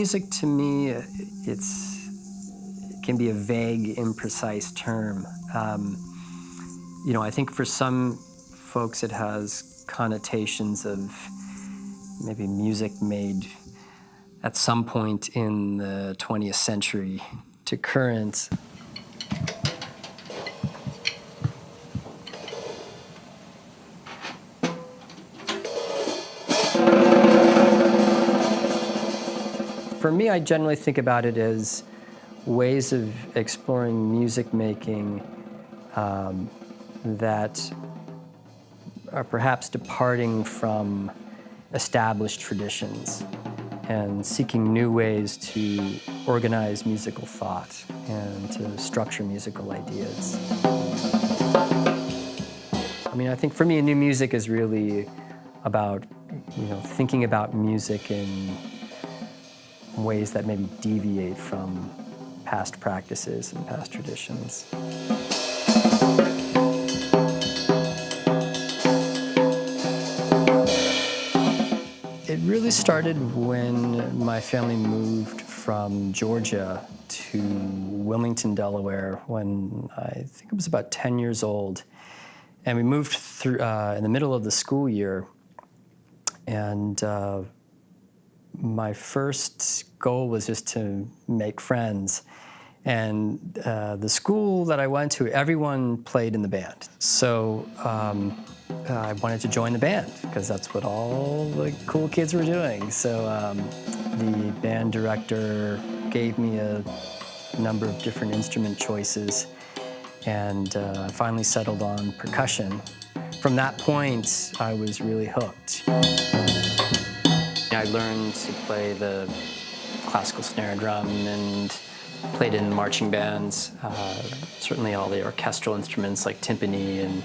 music to me, it can be a vague, imprecise term. I think for some folks it has connotations of maybe music made at some point in the 20th century to current. For me, I generally think about it as ways of exploring music making that are perhaps departing from established traditions and seeking new ways to organize musical thought and to structure musical ideas. I think for me, new music is really about, thinking about music in ways that maybe deviate from past practices and past traditions. It really started when my family moved from Georgia to Wilmington, Delaware, when I think I was about 10 years old. And we moved through in the middle of the school year. And my first goal was just to make friends. And the school that I went to, everyone played in the band. So I wanted to join the band because that's what all the cool kids were doing. So the band director gave me a number of different instrument choices, and I finally settled on percussion. From that point, I was really hooked. I learned to play the classical snare drum and played in marching bands, certainly all the orchestral instruments like timpani and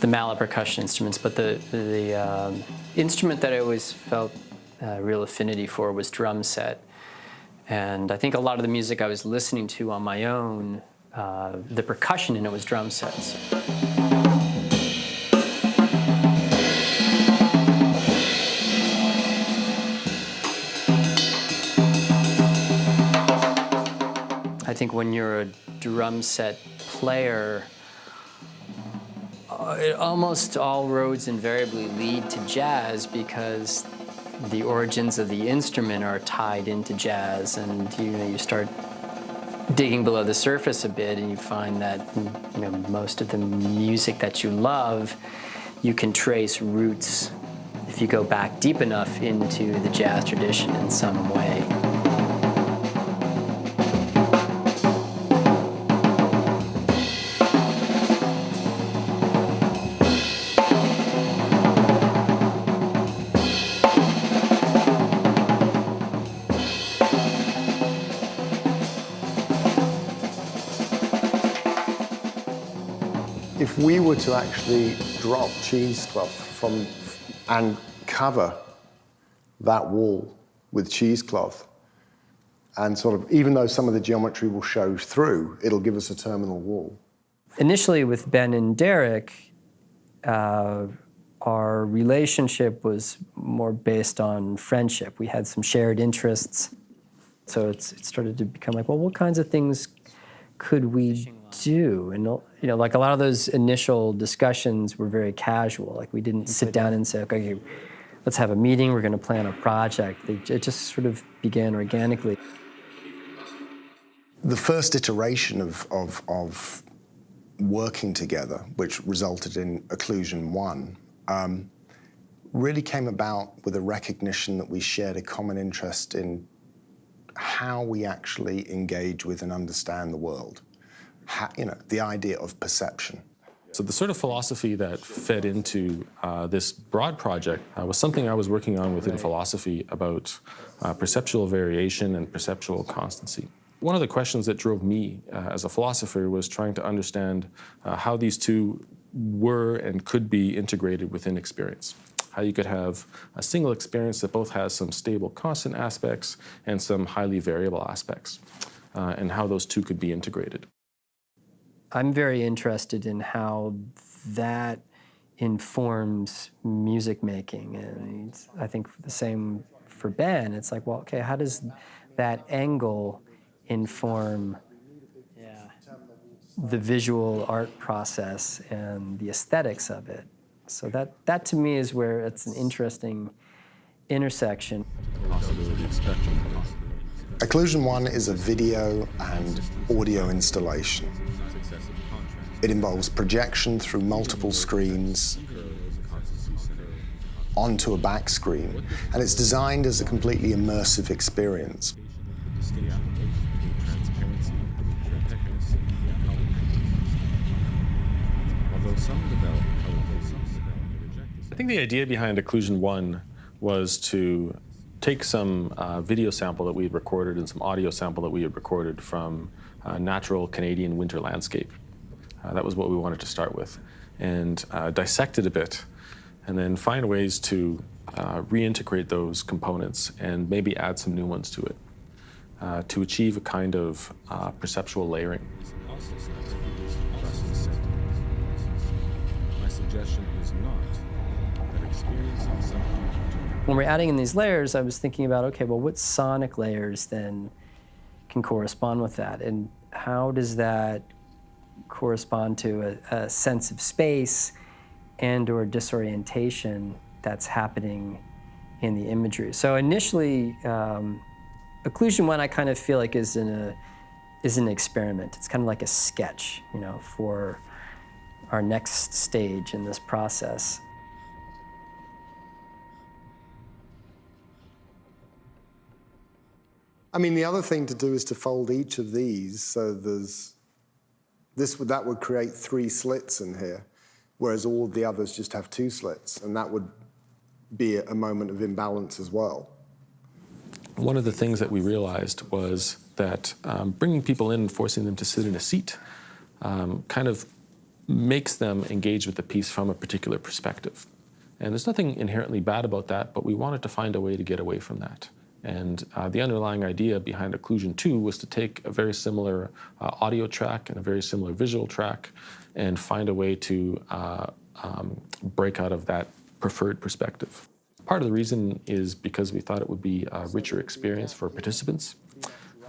the mallet percussion instruments, but the instrument that I always felt real affinity for was drum set. And I think a lot of the music I was listening to on my own, the percussion in it was drum sets. I think when you're a drum set player, almost all roads invariably lead to jazz because the origins of the instrument are tied into jazz, and you start digging below the surface a bit and you find that most of the music that you love, you can trace roots if you go back deep enough into the jazz tradition in some way. If we were to actually drop cheesecloth and cover that wall with cheesecloth, and sort of, even though some of the geometry will show through, it'll give us a terminal wall. Initially with Ben and Derek, our relationship was more based on friendship. We had some shared interests. So it started to become like, well, what kinds of things could we do? And like a lot of those initial discussions were very casual. Like we didn't sit down and say, okay, let's have a meeting, we're going to plan a project. It just sort of began organically. The first iteration of working together, which resulted in Occlusion 1, really came about with a recognition that we shared a common interest in how we actually engage with and understand the world. The idea of perception. So the sort of philosophy that fed into this broad project was something I was working on within philosophy about perceptual variation and perceptual constancy. One of the questions that drove me as a philosopher was trying to understand how these two were and could be integrated within experience. How you could have a single experience that both has some stable constant aspects and some highly variable aspects, and how those two could be integrated. I'm very interested in how that informs music making, and I think the same for Ben. It's like, well, okay, how does that angle inform the visual art process and the aesthetics of it. So that to me is where it's an interesting intersection. Occlusion One is a video and audio installation. It involves projection through multiple screens onto a back screen, and it's designed as a completely immersive experience. I think the idea behind Occlusion One was to take some video sample that we had recorded and some audio sample that we had recorded from a natural Canadian winter landscape. That was what we wanted to start with, and dissect it a bit, and then find ways to reintegrate those components and maybe add some new ones to it to achieve a kind of perceptual layering. My suggestion is not that experiencing something. When we're adding in these layers, I was thinking about, okay, well, what sonic layers then can correspond with that? And how does that correspond to a sense of space and or disorientation that's happening in the imagery? So initially, Occlusion One I kind of feel like is an experiment. It's kind of like a sketch, you know, for our next stage in this process. I mean, the other thing to do is to fold each of these so that would create 3 slits in here, whereas all the others just have 2 slits, and that would be a moment of imbalance as well. One of the things that we realized was that bringing people in and forcing them to sit in a seat kind of makes them engage with the piece from a particular perspective. And there's nothing inherently bad about that, but we wanted to find a way to get away from that. And the underlying idea behind Occlusion 2 was to take a very similar audio track and a very similar visual track and find a way to break out of that preferred perspective. Part of the reason is because we thought it would be a richer experience for participants.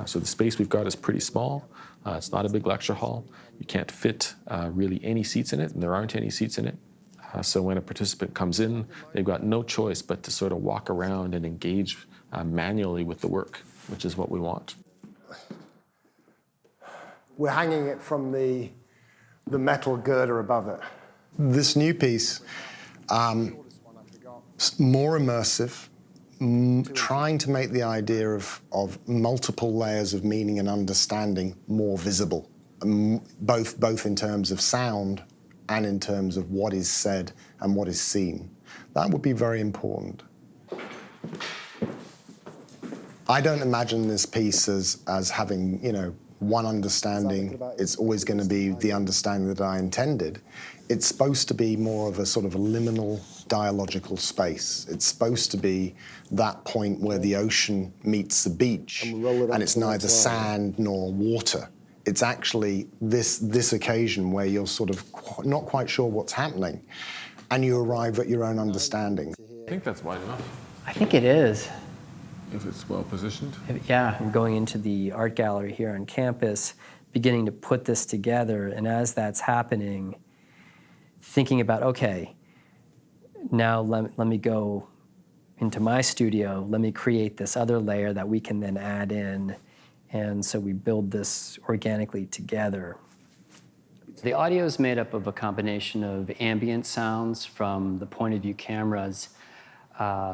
So the space we've got is pretty small. It's not a big lecture hall. You can't fit really any seats in it, and there aren't any seats in it. So when a participant comes in, they've got no choice but to sort of walk around and engage manually with the work, which is what we want. We're hanging it from the metal girder above it. This new piece, more immersive, trying to make the idea of multiple layers of meaning and understanding more visible, both in terms of sound and in terms of what is said and what is seen. That would be very important. I don't imagine this piece as having, you know, one understanding. It's always going to be the understanding that I intended. It's supposed to be more of a sort of a liminal dialogical space. It's supposed to be that point where the ocean meets the beach, and it's neither sand nor water. It's actually this occasion where you're sort of not quite sure what's happening, and you arrive at your own understanding. I think that's wide enough, I think it is. if it's well positioned. Yeah, I'm going into the art gallery here on campus, beginning to put this together, and as that's happening, thinking about, okay, now let me go into my studio, let me create this other layer that we can then add in, and so we build this organically together. The audio is made up of a combination of ambient sounds from the point of view cameras,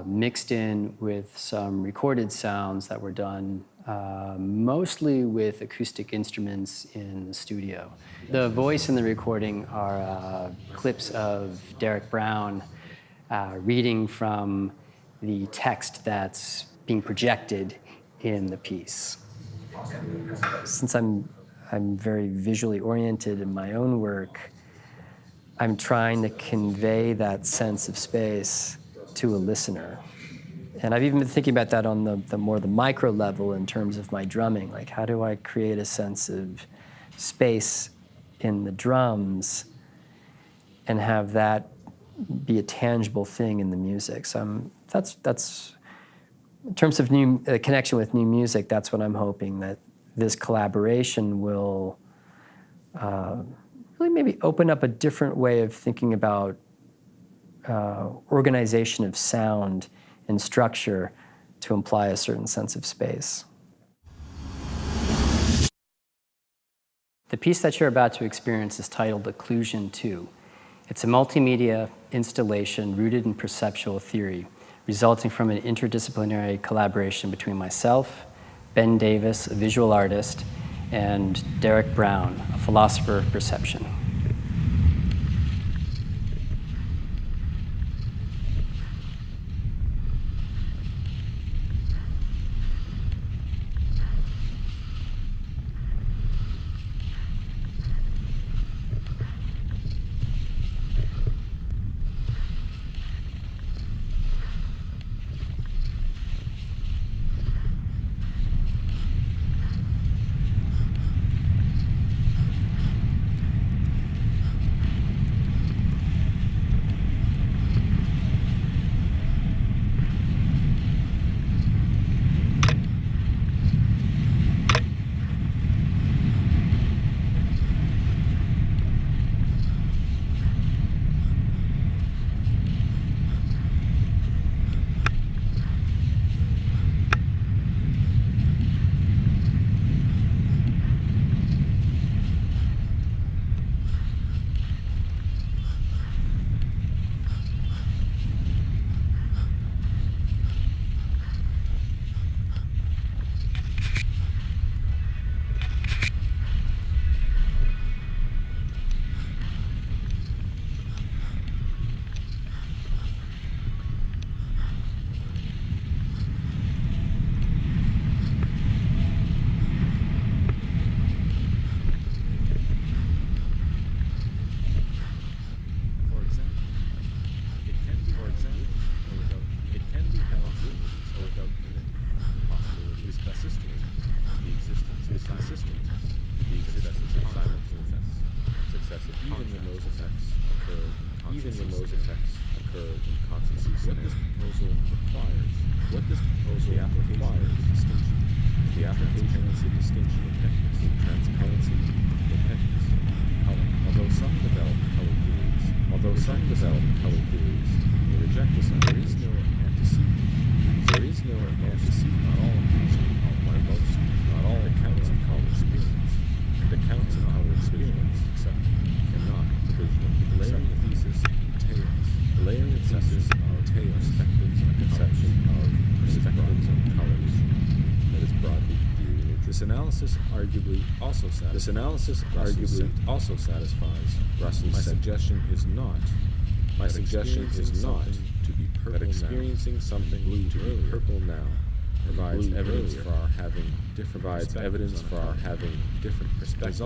mixed in with some recorded sounds that were done mostly with acoustic instruments in the studio. The voice in the recording are clips of Derek Brown reading from the text that's being projected in the piece. Since I'm very visually oriented in my own work, I'm trying to convey that sense of space to a listener. And I've even been thinking about that on the more the micro level in terms of my drumming. Like, how do I create a sense of space in the drums and have that be a tangible thing in the music? So that's In terms of new connection with new music, that's what I'm hoping, that this collaboration will really maybe open up a different way of thinking about organization of sound and structure to imply a certain sense of space. The piece that you're about to experience is titled Occlusion 2. It's a multimedia installation rooted in perceptual theory, resulting from an interdisciplinary collaboration between myself, Ben Davis, a visual artist, and Derek Brown, a philosopher of perception. Even when those effects occur in constancy scenarios. What this proposal requires is the application of distinction of techniques, transparency, opaqueness, color. Although some develop color theories, they reject this. There is no antecedent. Not all not all accounts of color experience, and accounts of color experience cannot layering a thesis entails a conception of perspectives and colors that is broadly viewed. This analysis arguably also satisfies Russell's. My suggestion is not to be purple that experiencing now. Something blue to be purple now provides evidence for our having different perspectives.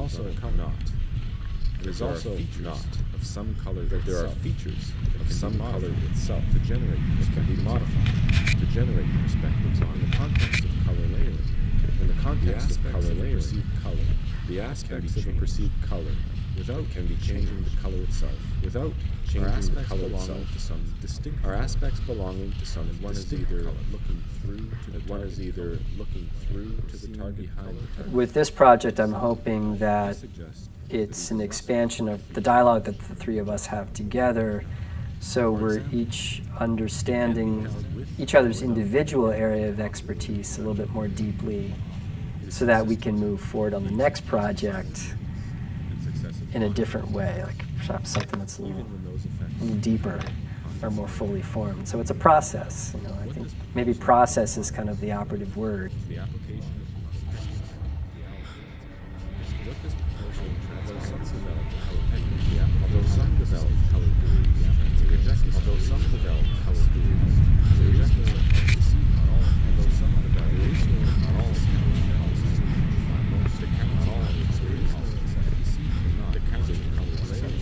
It is also not of some color that there are features of some color itself to generate can be modified to generate perspectives on the context of color layering. In the context of color layering, the aspects of a perceived color can be changing the color itself without changing the color itself to some distinct. Our aspects belonging to some one is either looking through to the target behind the target. With this project, I'm hoping that it's an expansion of the dialogue that the three of us have together, so we're each understanding each other's individual area of expertise a little bit more deeply, so that we can move forward on the next project in a different way, like perhaps something that's a little deeper or more fully formed. So it's a process, you know. I think maybe process is kind of the operative word. The application of what this proposal although some develop color theories, they reject this. Although some develop color theories, they reject this. Although some develop, there is no not all analysis on most accounts, all experience, the counts of color layering,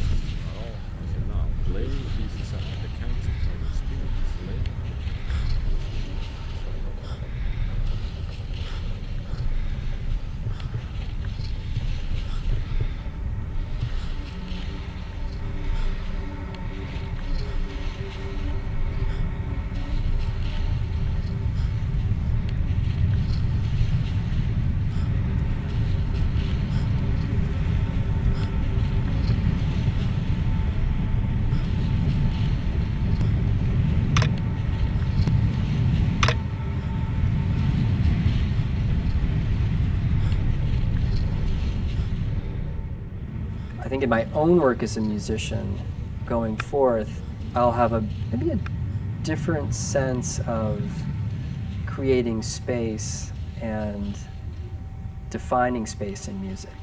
cannot layering these accounts of color experience, layering. think in my own work as a musician going forth, I'll have maybe a different sense of creating space and defining space in music.